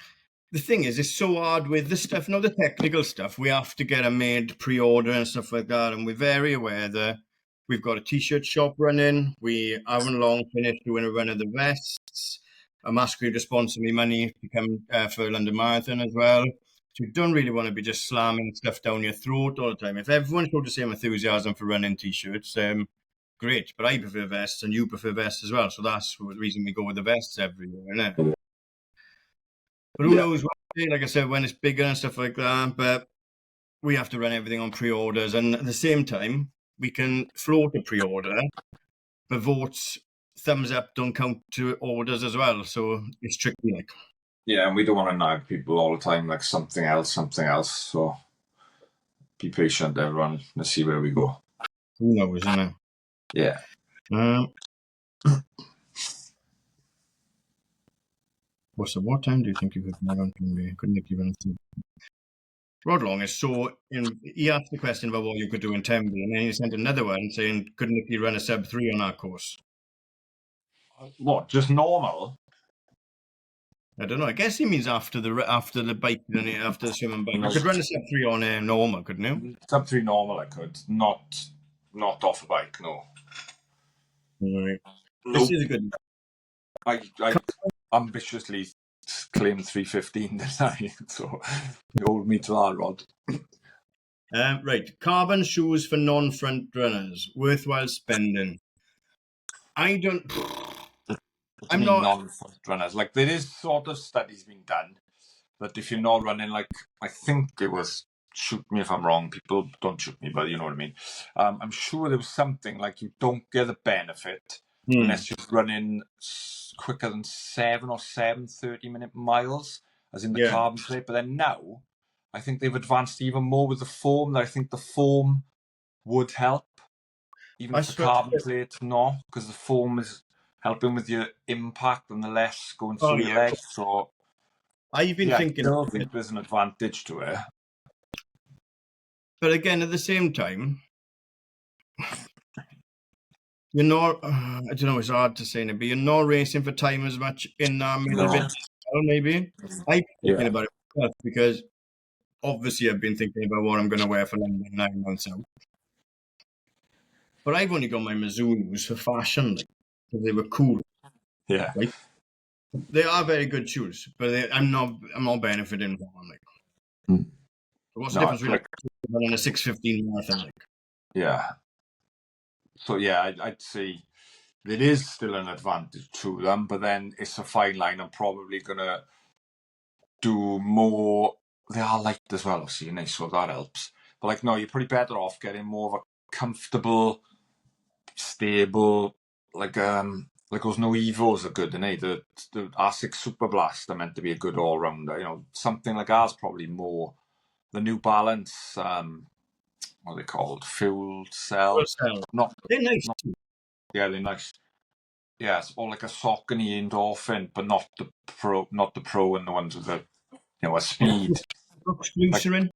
The thing is, it's so hard with the stuff, not the technical stuff. We have to get them made, pre-order and stuff like that. And we're very aware that we've got a t-shirt shop running. We haven't long finished doing a run of the vests. I'm asking you to sponsor me money to come for London Marathon as well. So you don't really want to be just slamming stuff down your throat all the time. If everyone showed the same enthusiasm for running t-shirts, great. But I prefer vests and you prefer vests as well. So that's the reason we go with the vests every year, isn't it? But who knows what, like I said, when it's bigger and stuff like that, but we have to run everything on pre-orders. And at the same time, we can float a pre-order, but votes, thumbs up don't count to orders as well. So it's tricky, like. Yeah, and we don't want to nag people all the time, like something else. So be patient, everyone. Let's see where we go. Who knows, isn't it? Yeah. What time do you think you could nag on from me? Couldn't think even think. Rod Long is so... he asked the question about what you could do in Tembe, and then he sent another one saying, couldn't Nicky run a sub-3 on our course? What, just normal? I don't know. I guess he means after the bike, after the swimming bike. You could run a sub-3 on normal, couldn't you? Sub-3 normal, I could. Not off a bike, no. Right. Nope. This is a good... I ambitiously claimed 3:15, didn't I? So you hold me to that, Rod. Right. Carbon shoes for non-front runners. Worthwhile spending. I'm not... non-front runners. Like, there is sort of studies being done that if you're not running, like, I think it was, shoot me if I'm wrong, people don't shoot me, but you know what I mean. I'm sure there was something like you don't get the benefit unless you're running quicker than 7 or 30-minute miles, as in the carbon plate. But then now, I think they've advanced even more with the foam. That I think the foam would help, even if the carbon plate not, because the foam is helping with your impact and the less going through your legs. So I've been thinking... I think there's an advantage to it. But again, at the same time, you're not... I don't know, it's hard to say, but you're not racing for time as much in that middle bit. Maybe. I've been thinking about it myself because obviously I've been thinking about what I'm going to wear for London 9 months out. But I've only got my Mizunos for fashion, like, because they were cool. Yeah. Right? They are very good shoes, but I'm not benefiting from them. Like. What's the difference between running a 6:15 marathon? Like? Yeah. So yeah, I'd say there is still an advantage to them, but then it's a fine line. I'm probably gonna do more. They are light as well, obviously, so that helps. But like, no, you're pretty better off getting more of a comfortable, stable, like those no Evos are good, and the R6 Super Blast are meant to be a good all rounder. You know, something like ours probably more. The New Balance, what are they called? Fuel cell. They're nice. Yeah, they're nice. Yeah, it's all like a Saucony Endorphin, but not the Pro, and the ones with a speed. Brooks Glycerin.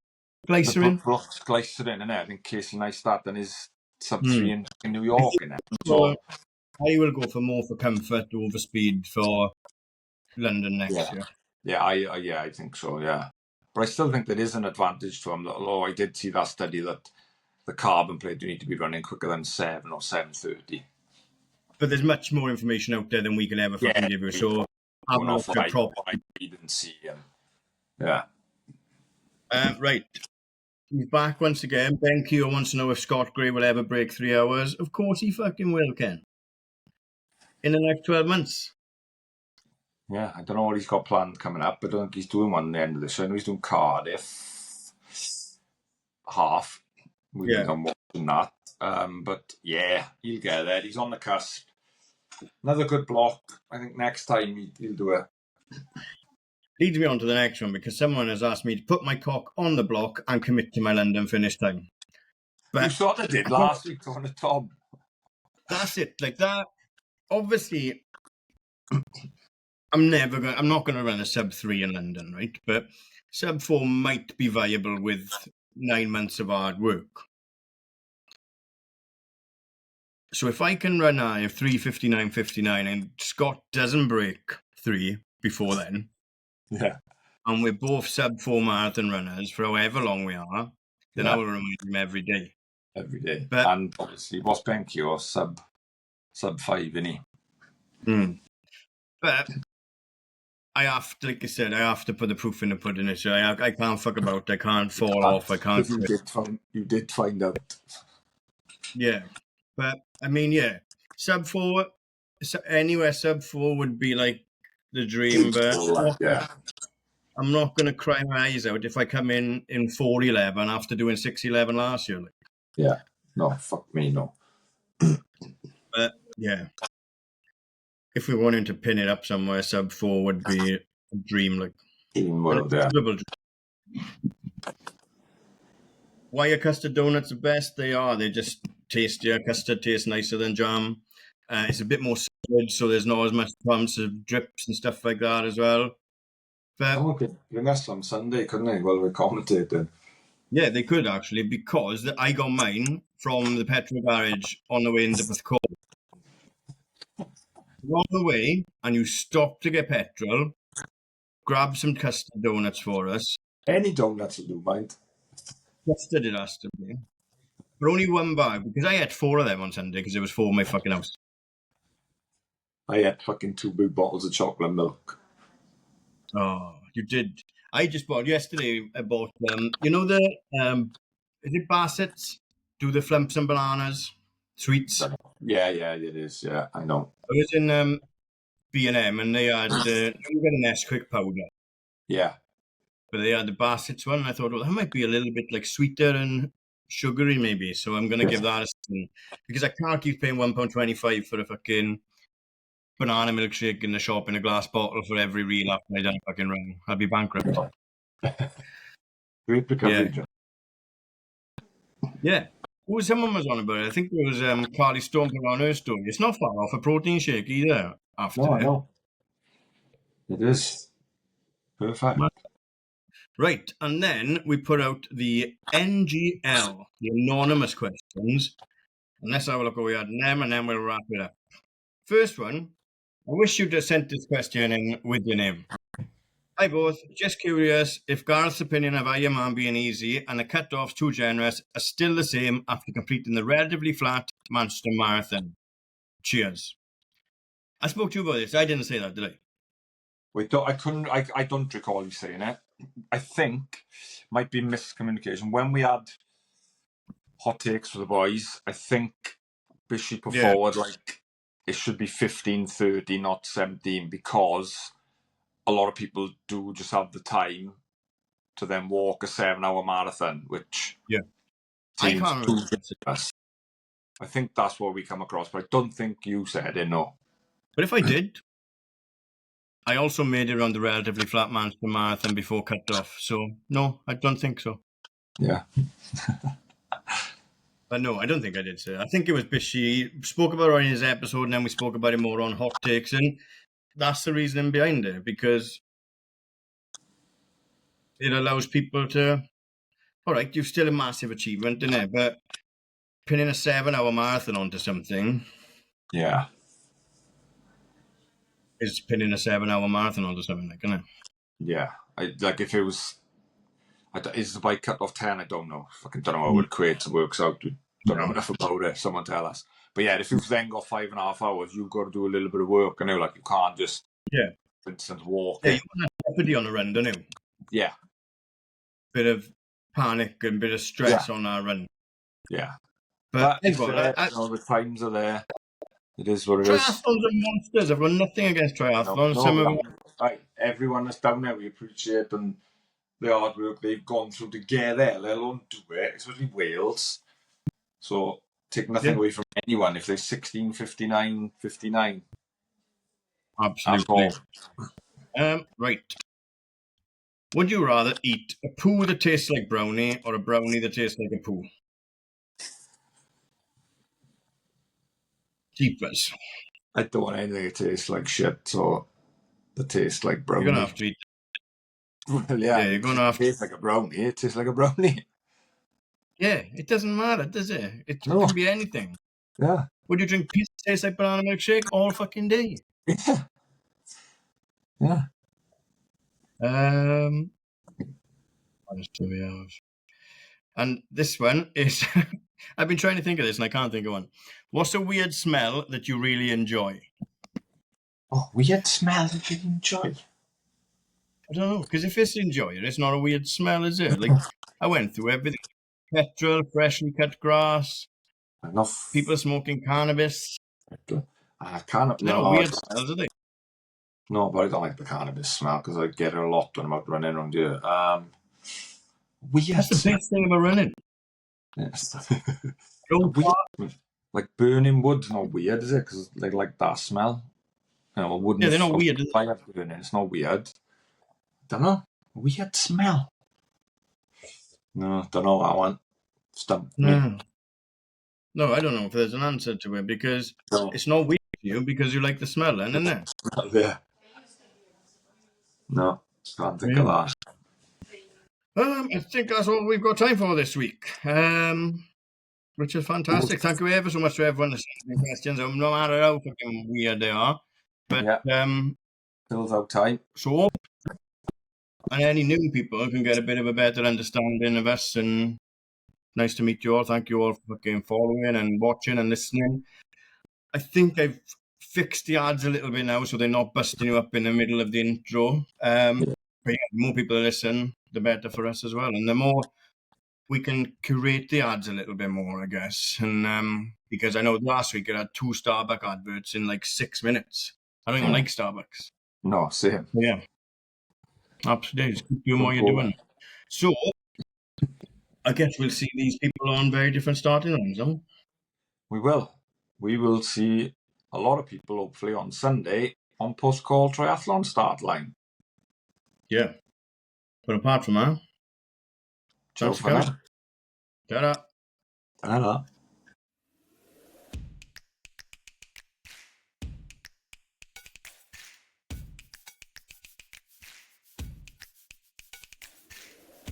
Brooks Glycerin, and I think Casey Neistat and his sub 3 in New York. So I will go for comfort over speed for London next year. Yeah, I think so. Yeah, but I still think there is an advantage to them. Although I did see that study that the carbon plate do need to be running quicker than 7 or 730. But there's much more information out there than we can ever fucking give you. So have a look at prop. I didn't see him. Yeah. Right. He's back once again. Ben Keogh wants to know if Scott Gray will ever break 3 hours. Of course he fucking will, Ken. In the next 12 months. Yeah, I don't know what he's got planned coming up, but I don't think he's doing one at the end of this. I know he's doing Cardiff half. We've done more than that. But yeah, he'll get there. He's on the cusp. Another good block. I think next time he'll do it. Leads me on to the next one, because someone has asked me to put my cock on the block and commit to my London finish time. But you sort of did last week on the Tom. That's it. Like that. Obviously, I'm not going to run a sub 3 in London, right? But sub 4 might be viable with 9 months of hard work. So if I can run a 3:59.59 and Scott doesn't break 3 before then, and we're both sub 4 marathon runners for however long we are, then I will remind him every day. But, and obviously, what's Ben Keogh sub 5, isn't he? But I have to, like I said, I have to put the proof in the pudding. So I can't fuck about. I can't fall off. I can't. You did find out. Yeah, but I mean, sub 4. Anywhere sub 4 would be like the dream. But I'm not going to cry my eyes out if I come in 4:11 after doing 6:11 last year. Yeah, no, fuck me, no. But yeah, if we wanted to pin it up somewhere, sub 4 would be a dream. Like double dream. Why are custard donuts the best? They are. They just tastier. Custard tastes nicer than jam. It's a bit more solid, so there's not as much bumps of drips and stuff like that as well. But bring us some Sunday, couldn't they? While we're commentating. Yeah, they could actually, because I got mine from the petrol garage on the way into Porthcawl. You're on the way, and you stop to get petrol, grab some custard donuts for us. Any donuts will do, mind. Custard it has to be. But only one bag, because I had 4 of them on Sunday, because it was 4 in my fucking house. I had fucking 2 big bottles of chocolate milk. Oh, you did. I just bought yesterday. I bought you know the is it Bassett's? Do the flumps and bananas sweets? Yeah, it is. Yeah, I know. I was in B&M and they had you get an Nesquik powder. Yeah, but they had the Bassett's one. And I thought, well, that might be a little bit like sweeter and sugary, maybe. So I'm gonna give that a spin, because I can't keep paying £1.25 for a fucking banana milkshake in the shop in a glass bottle for every reel after I done fucking run. I'd be bankrupt. Great recovery. Yeah. Someone was on about it. I think it was Carly Storm put on her story. It's not far off a protein shake either. After no. It is. Perfect. Right. And then we put out the NGL, the anonymous questions. And let's have a look what we had in them, and then we'll wrap it up. First one. I wish you'd have sent this question in with your name. Hi both. Just curious if Gareth's opinion of Ironman being easy and the cut-offs too generous are still the same after completing the relatively flat Manchester Marathon. Cheers. I spoke to you about this. I didn't say that, did I? Wait, I don't recall you saying it. I think might be miscommunication. When we had hot takes for the boys, I think Bishy put forward like it should be 15:30, not 17, because a lot of people do just have the time to then walk a 7-hour marathon, which I can't remember. I think that's what we come across, but I don't think you said it, no. But if I did, I also made it around the relatively flat Manchester Marathon before cut off. So, no, I don't think so. Yeah. But no, I don't think I did, sir. I think it was Bishy. Spoke about it in his episode, and then we spoke about it more on Hot Takes. And that's the reasoning behind it, because it allows people to... All right, you've still a massive achievement, isn't it? But pinning a 7-hour marathon onto something... Yeah. Is pinning a 7-hour marathon onto something, like, isn't it? Yeah. Like, if it was... Is the bike cut off 10? I don't know. Fucking don't know how it equates and works out. Don't know enough about it. Someone tell us. But yeah, if you've then got 5.5 hours, you've got to do a little bit of work. And like, you can't just, for instance, walk. Yeah, you want to jeopardy on a run, don't you? Yeah. Bit of panic and bit of stress on our run. Yeah. But the times are there. It is what it triathlons is. Triathlons are monsters. I've got nothing against triathlons. Some of them... Everyone that's down there, we appreciate them. The hard work they've gone through to get there, let alone do it, especially Wales. So, take nothing away from anyone if they're 16, 59, 59. Absolutely. Right. Would you rather eat a poo that tastes like brownie or a brownie that tastes like a poo? Jeepers. I don't want anything that tastes like shit, so that tastes like brownie. You're going to have to eat... Well, yeah, you're going to have to... It tastes like a brownie. It tastes like a brownie. Yeah, it doesn't matter, does it? It can be anything. Yeah. Would you drink pizza that tastes like banana milkshake all fucking day? Yeah. Yeah. What else do we have? And this one is... I've been trying to think of this and I can't think of one. What's a weird smell that you really enjoy? Oh, weird smell that you enjoy? I don't know, because if it's enjoying, it's not a weird smell, is it? Like, I went through everything. Petrol, freshly cut grass, people smoking cannabis. Cannabis. They're not weird smells, are they? No, but I don't like the cannabis smell because I get it a lot when I'm out running around here. Weird. That's the best thing about running. Yes. Weird. Like burning wood's not weird, is it? Because they like that smell. You know, wood. Yeah, they're not weird. Fire burning, it's not weird. Don't know. Weird smell. No, don't know that one. Stumped me. No, I don't know if there's an answer to it because it's not weird to you because you like the smell, then, isn't it? Yeah. No, can't think of that. I think that's all we've got time for this week. Which is fantastic. Thank you ever so much to everyone that sent questions, no matter how fucking weird they are. But fills out time. So, and any new people can get a bit of a better understanding of us. And nice to meet you all. Thank you all for fucking following and watching and listening. I think I've fixed the ads a little bit now, so they're not busting you up in the middle of the intro. But yeah, the more people listen, the better for us as well. And the more we can curate the ads a little bit more, I guess. And because I know last week it had 2 Starbucks adverts in like 6 minutes. I don't even like Starbucks. No, same. Yeah. Absolutely. Just keep doing what you're doing. So, I guess we'll see these people on very different starting lines, huh? We will. We will see a lot of people, hopefully, on Sunday on post-call triathlon start line. Yeah. But apart from that, ciao for now. Ta-da. Ta-da.